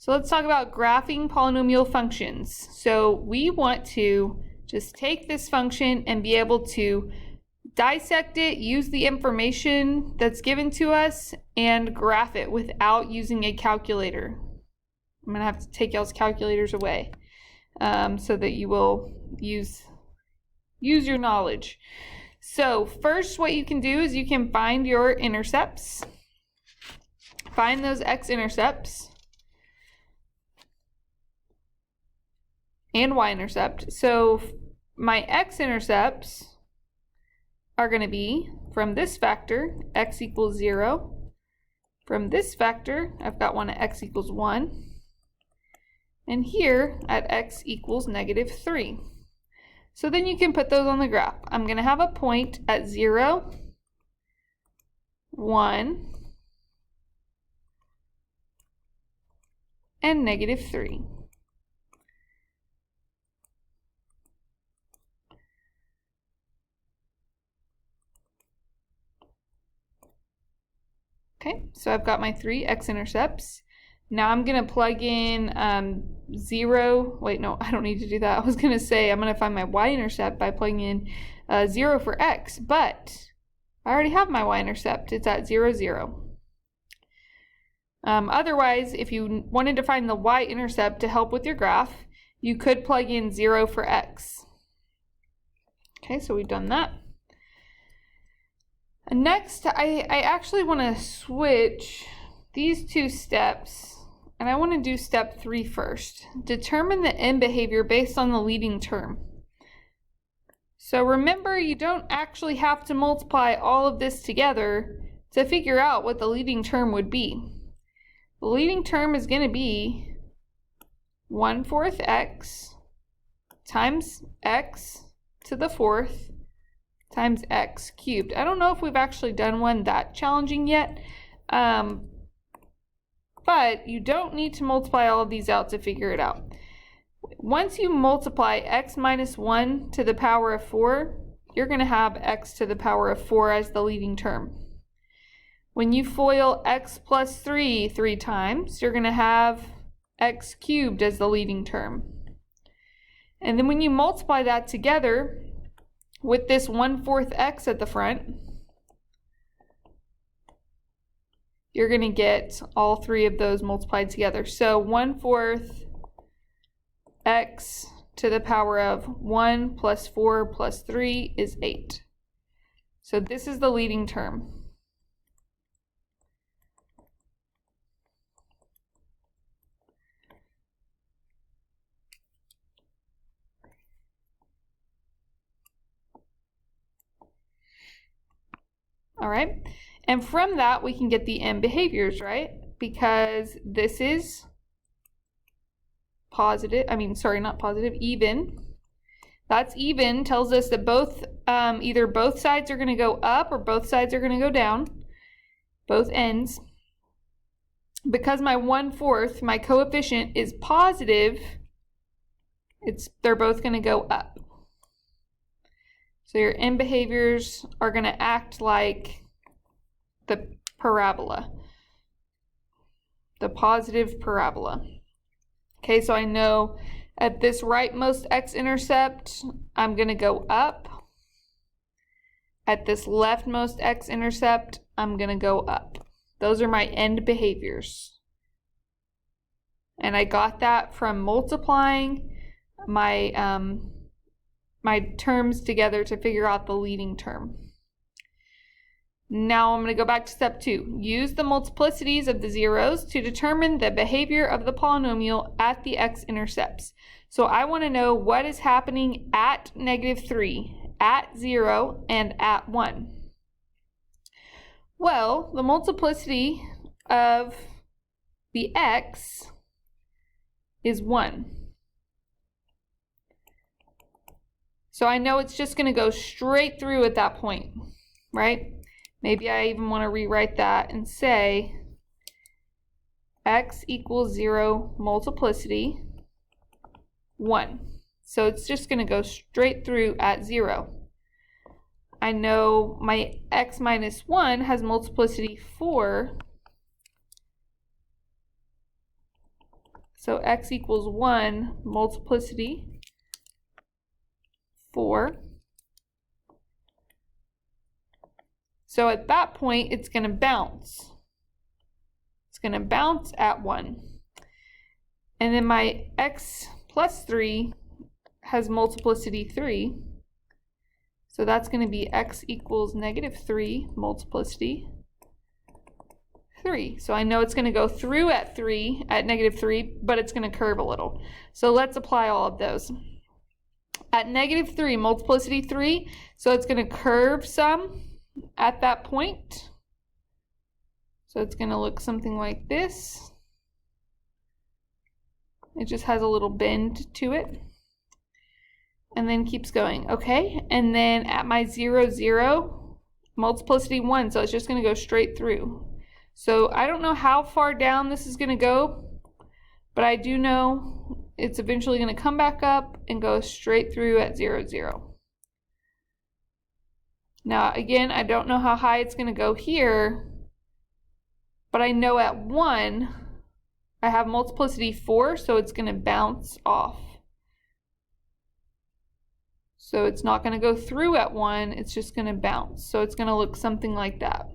So let's talk about graphing polynomial functions. So we want to just take this function and be able to dissect it, use the information that's given to us, and graph it without using a calculator. I'm going to have to take y'all's calculators away so that you will use your knowledge. So first what you can do is you can find your intercepts. Find those x-intercepts and y-intercept. So my x-intercepts are going to be from this factor, x equals 0. From this factor, I've got one at x equals 1. And here at x equals -3. So then you can put those on the graph. I'm going to have a point at 0, 1, and -3. Okay, so I've got my 3 x-intercepts. Now I'm going to plug in 0. Wait, no, I don't need to do that. I was going to say I'm going to find my y-intercept by plugging in 0 for x, but I already have my y-intercept. It's at 0, 0. Otherwise, if you wanted to find the y-intercept to help with your graph, you could plug in 0 for x. Okay, so we've done that. And next, I actually want to switch these two steps, and I want to do step 3 first. Determine the end behavior based on the leading term. So remember, you don't actually have to multiply all of this together to figure out what the leading term would be. The leading term is going to be 1/4 x times x to the 4th times x cubed. I don't know if we've actually done one that challenging yet, but you don't need to multiply all of these out to figure it out. Once you multiply x minus 1 to the power of 4, you're going to have x to the power of 4 as the leading term. When you FOIL x plus 3 3 times, you're going to have x cubed as the leading term. And then when you multiply that together with this 1/4 x at the front, you're going to get all 3 of those multiplied together. So 1/4 x to the power of 1 plus 4 plus 3 is 8. So this is the leading term. All right, and from that we can get the end behaviors, right? Because this is positive, even. That's even, tells us that both, either both sides are going to go up or both sides are going to go down, both ends. Because my 1/4, my coefficient is positive, they're both going to go up. So your end behaviors are going to act like the parabola, the positive parabola. Okay, so I know at this rightmost x-intercept, I'm going to go up. At this leftmost x-intercept, I'm going to go up. Those are my end behaviors. And I got that from multiplying my terms together to figure out the leading term. Now I'm going to go back to step 2. Use the multiplicities of the zeros to determine the behavior of the polynomial at the x-intercepts. So I want to know what is happening at -3, at 0, and at 1. Well, the multiplicity of the x is 1. So I know it's just going to go straight through at that point, right? Maybe I even want to rewrite that and say x equals 0 multiplicity 1. So it's just going to go straight through at 0. I know my x minus 1 has multiplicity 4 So x equals 1, multiplicity 4. So at that point, it's going to bounce. It's going to bounce at 1. And then my x plus 3 has multiplicity 3. So that's going to be x equals negative 3 multiplicity 3. So I know it's going to go through at negative 3, but it's going to curve a little. So let's apply all of those. At negative 3, multiplicity 3, so it's going to curve some at that point. So it's going to look something like this. It just has a little bend to it. And then keeps going. Okay, and then at my 0, 0, multiplicity 1, so it's just going to go straight through. So I don't know how far down this is going to go, but I do know it's eventually going to come back up and go straight through at 0, 0. Now again, I don't know how high it's going to go here, but I know at 1, I have multiplicity 4, so it's going to bounce off. So it's not going to go through at 1, it's just going to bounce. So it's going to look something like that.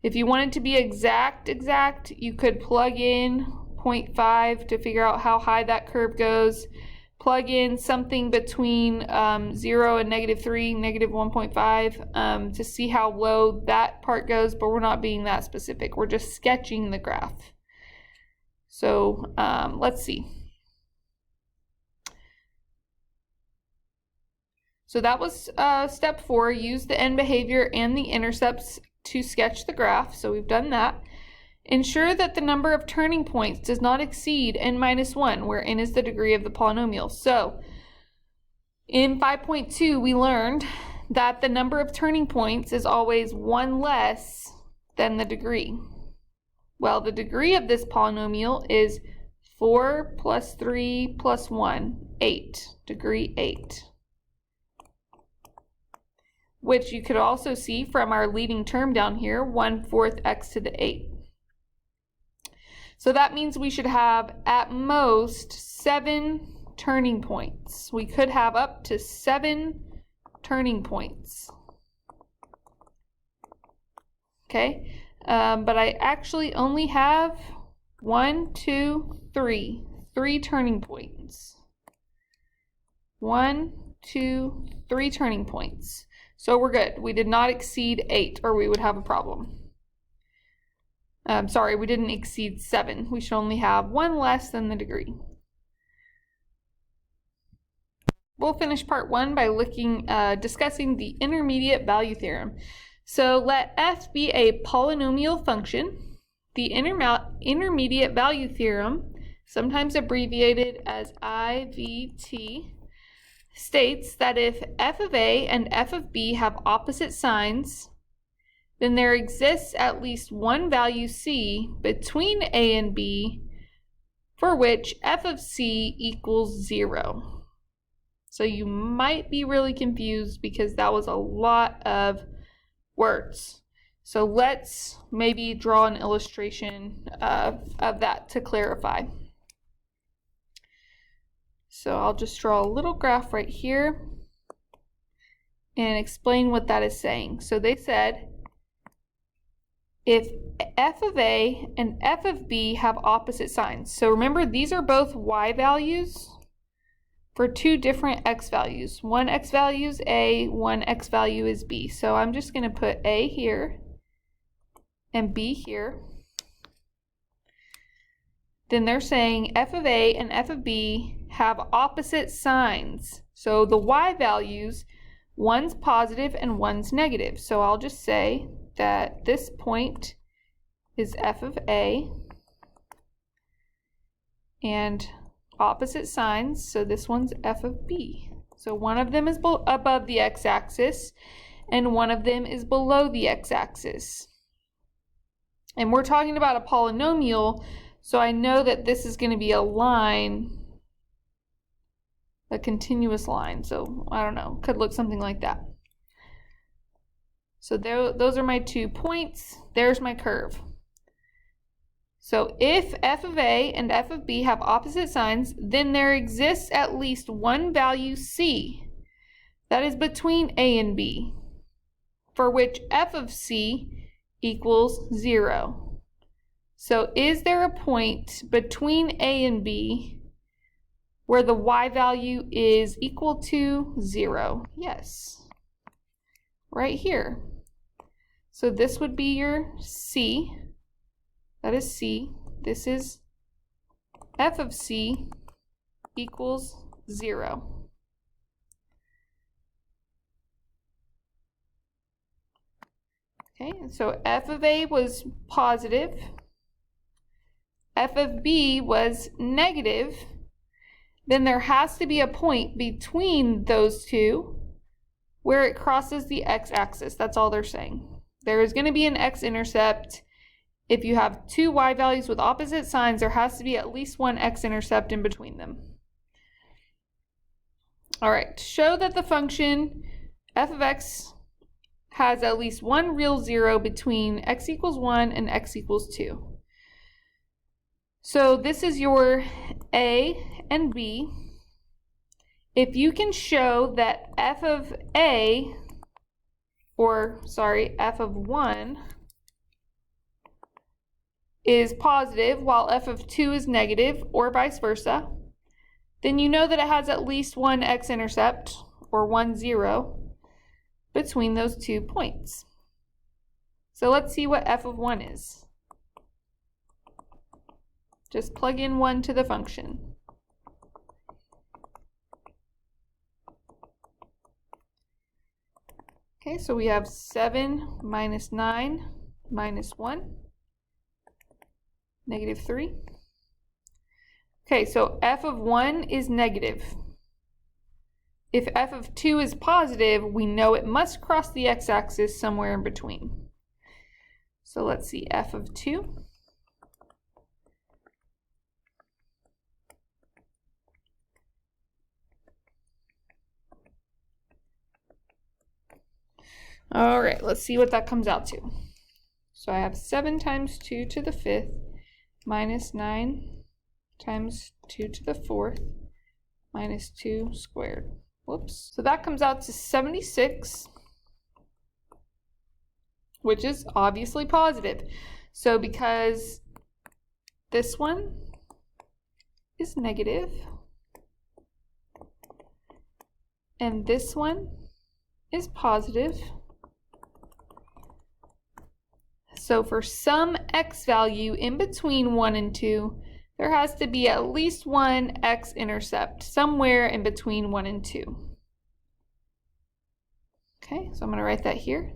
If you wanted to be exact, you could plug in 0.5 to figure out how high that curve goes. Plug in something between 0 and negative 3, negative 1.5 to see how low that part goes, but we're not being that specific. We're just sketching the graph. So let's see. So that was step 4, use the end behavior and the intercepts to sketch the graph. So we've done that. Ensure that the number of turning points does not exceed n minus 1, where n is the degree of the polynomial. So in 5.2, we learned that the number of turning points is always 1 less than the degree. Well, the degree of this polynomial is 4 plus 3 plus 1, 8, degree 8. Which you could also see from our leading term down here, 1/4 x to the 8. So that means we should have at most 7 turning points. We could have up to 7 turning points. Okay, but I actually only have 3 turning points. 1, 2, 3 turning points. So we're good. We did not exceed 8, or we would have a problem. Sorry, we didn't exceed 7. We should only have 1 less than the degree. We'll finish part 1 by discussing the intermediate value theorem. So let f be a polynomial function. The intermediate value theorem, sometimes abbreviated as IVT, states that if f of a and f of b have opposite signs, then there exists at least one value c between a and b for which f of c equals 0. So you might be really confused because that was a lot of words. So let's maybe draw an illustration of that to clarify. So I'll just draw a little graph right here and explain what that is saying. So they said if f of a and f of b have opposite signs. So remember, these are both y values for 2 different x values. One x value is a, one x value is b. So I'm just going to put a here and b here. Then they're saying f of a and f of b have opposite signs. So the y values, one's positive and one's negative. So I'll just say that this point is f of a and opposite signs, so this one's f of b. So one of them is above the x-axis and one of them is below the x-axis. And we're talking about a polynomial, so I know that this is going to be a line, a continuous line. So I don't know, could look something like that. So those are my 2 points. There's my curve. So if f of a and f of b have opposite signs, then there exists at least one value c that is between a and b, for which f of c equals 0. So is there a point between a and b where the y value is equal to 0? Yes, right here. So this would be your c. That is c. This is f of c equals 0. Okay, so f of a was positive, f of b was negative, then there has to be a point between those two where it crosses the x-axis. That's all they're saying. There is going to be an x-intercept. If you have two y values with opposite signs, there has to be at least one x-intercept in between them. All right, to show that the function f of x has at least one real 0 between x equals 1 and x equals 2. So this is your a and b. If you can show that f of a, or sorry, f of 1 is positive while f of 2 is negative, or vice versa, then you know that it has at least one x-intercept, or 1, 0, between those 2 points. So let's see what f of 1 is. Just plug in 1 to the function. Okay, so we have 7 minus 9 minus 1, negative 3. Okay, so f of 1 is negative. If f of 2 is positive, we know it must cross the x-axis somewhere in between. So let's see, f of 2. All right, let's see what that comes out to. So I have 7 times 2 to the 5th minus 9 times 2 to the 4th minus 2 squared. Whoops. So that comes out to 76, which is obviously positive. So because this one is negative and this one is positive, so for some x value in between 1 and 2, there has to be at least one x-intercept somewhere in between 1 and 2. Okay, so I'm going to write that here.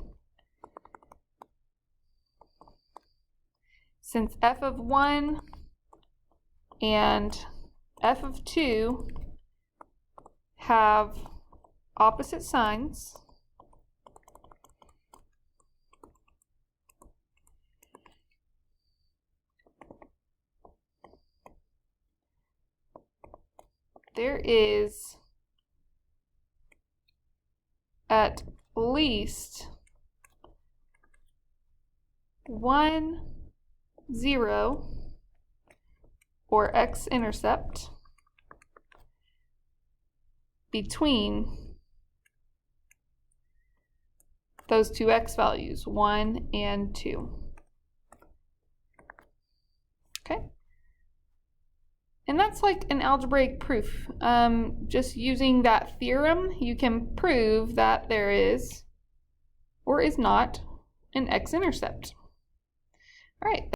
Since f of 1 and f of 2 have opposite signs, there is at least 1, 0, or x-intercept between those two x values, 1 and 2. Okay? And that's like an algebraic proof. Just using that theorem, you can prove that there is, or is not, an x-intercept. All right.